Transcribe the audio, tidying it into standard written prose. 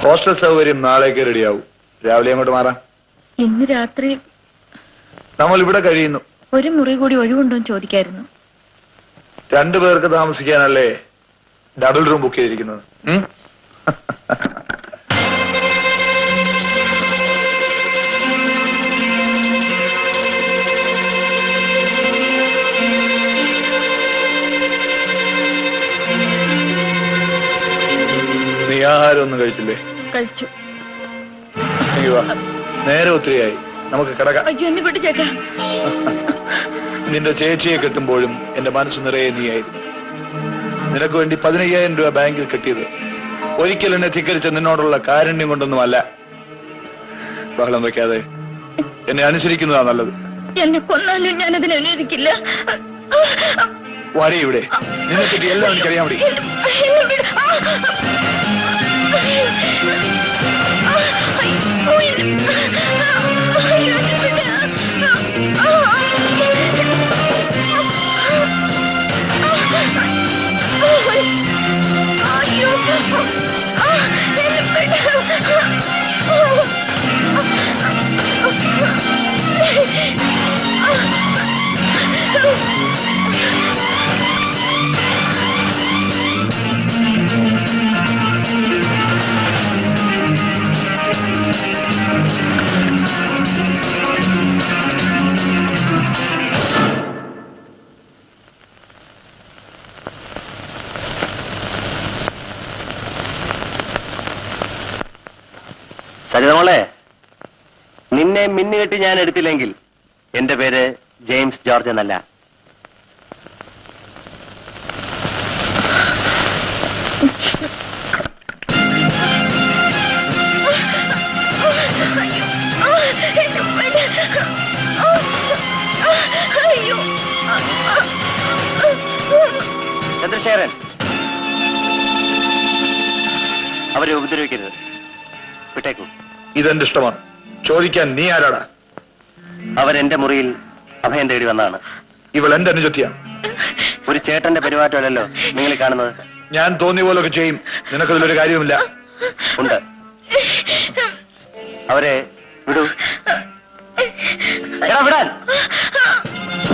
Hostel സൗകര്യം നാളേക്ക് റെഡിയാവും. രാവിലെ അങ്ങോട്ട് മാറാം. ഇന്ന് രാത്രി നമ്മൾ ഇവിടെ കഴിയുന്നു. ഒരു മുറി കൂടി ഒഴിവുണ്ടോന്ന് ചോദിക്കായിരുന്നു. 2 പേർക്ക് താമസിക്കാനല്ലേ ഡബിൾ റൂം ബുക്ക് ചെയ്തിരിക്കുന്നത്. നീ ആഹാരം ഒന്നും കഴിച്ചില്ലേ? കഴിച്ചു. നേരെ ഒത്തിരിയായി, നമുക്ക് കിടക്കാം. അയ്യോ, എന്നെ വിട്ടു ചേട്ടാ. നിന്റെ ചേച്ചിയെ കെട്ടുമ്പോഴും എന്റെ മനസ്സ് നിറയെ നീയായിരുന്നു. നിനക്ക് വേണ്ടി 15,000 രൂപ ബാങ്കിൽ കെട്ടിയത് ഒരിക്കൽ എന്നെ ധിക്കരിച്ച നിന്നോടുള്ള കാരുണ്യം കൊണ്ടൊന്നുമല്ല. ബഹളം വയ്ക്കാതെ എന്നെ അനുസരിക്കുന്നതാ നല്ലത്. എന്നെ കൊന്നാലും ഞാൻ അതിനെ അനുവദിക്കില്ല. വാടി ഇവിടെ. നിന്നെ പറ്റി എല്ലാം എനിക്കറിയാൻ വേണ്ടി. സരിതമോളെ, നിന്നെ മിന്നുകെട്ടി ഞാൻ എടുത്തില്ലെങ്കിൽ എന്റെ പേര് ജെയിംസ് ജോർജ് എന്നല്ല. ചന്ദ്രശേഖരൻ, അവരെ ഉപദ്രവിക്കരുത്. വിട്ടേക്കൂ. ഇതെന്റെ ഇഷ്ടമാണ്. ചോദിക്കാൻ നീ ആരാടാ? അവരെന്റെ മുറിയിൽ അഭയം തേടി വന്നതാണ്. ഇവൾ എന്റെ അനുജത്തിയാണ്. ഒരു ചേട്ടന്റെ പെരുമാറ്റമല്ലല്ലോ നിങ്ങൾ കാണുന്നത്. ഞാൻ തോന്നിയ പോലൊക്കെ ചെയ്യും. നിനക്കതിലൊരു കാര്യവുമില്ല. ഉണ്ട്. അവരെ വിടൂ. വിടാൻ.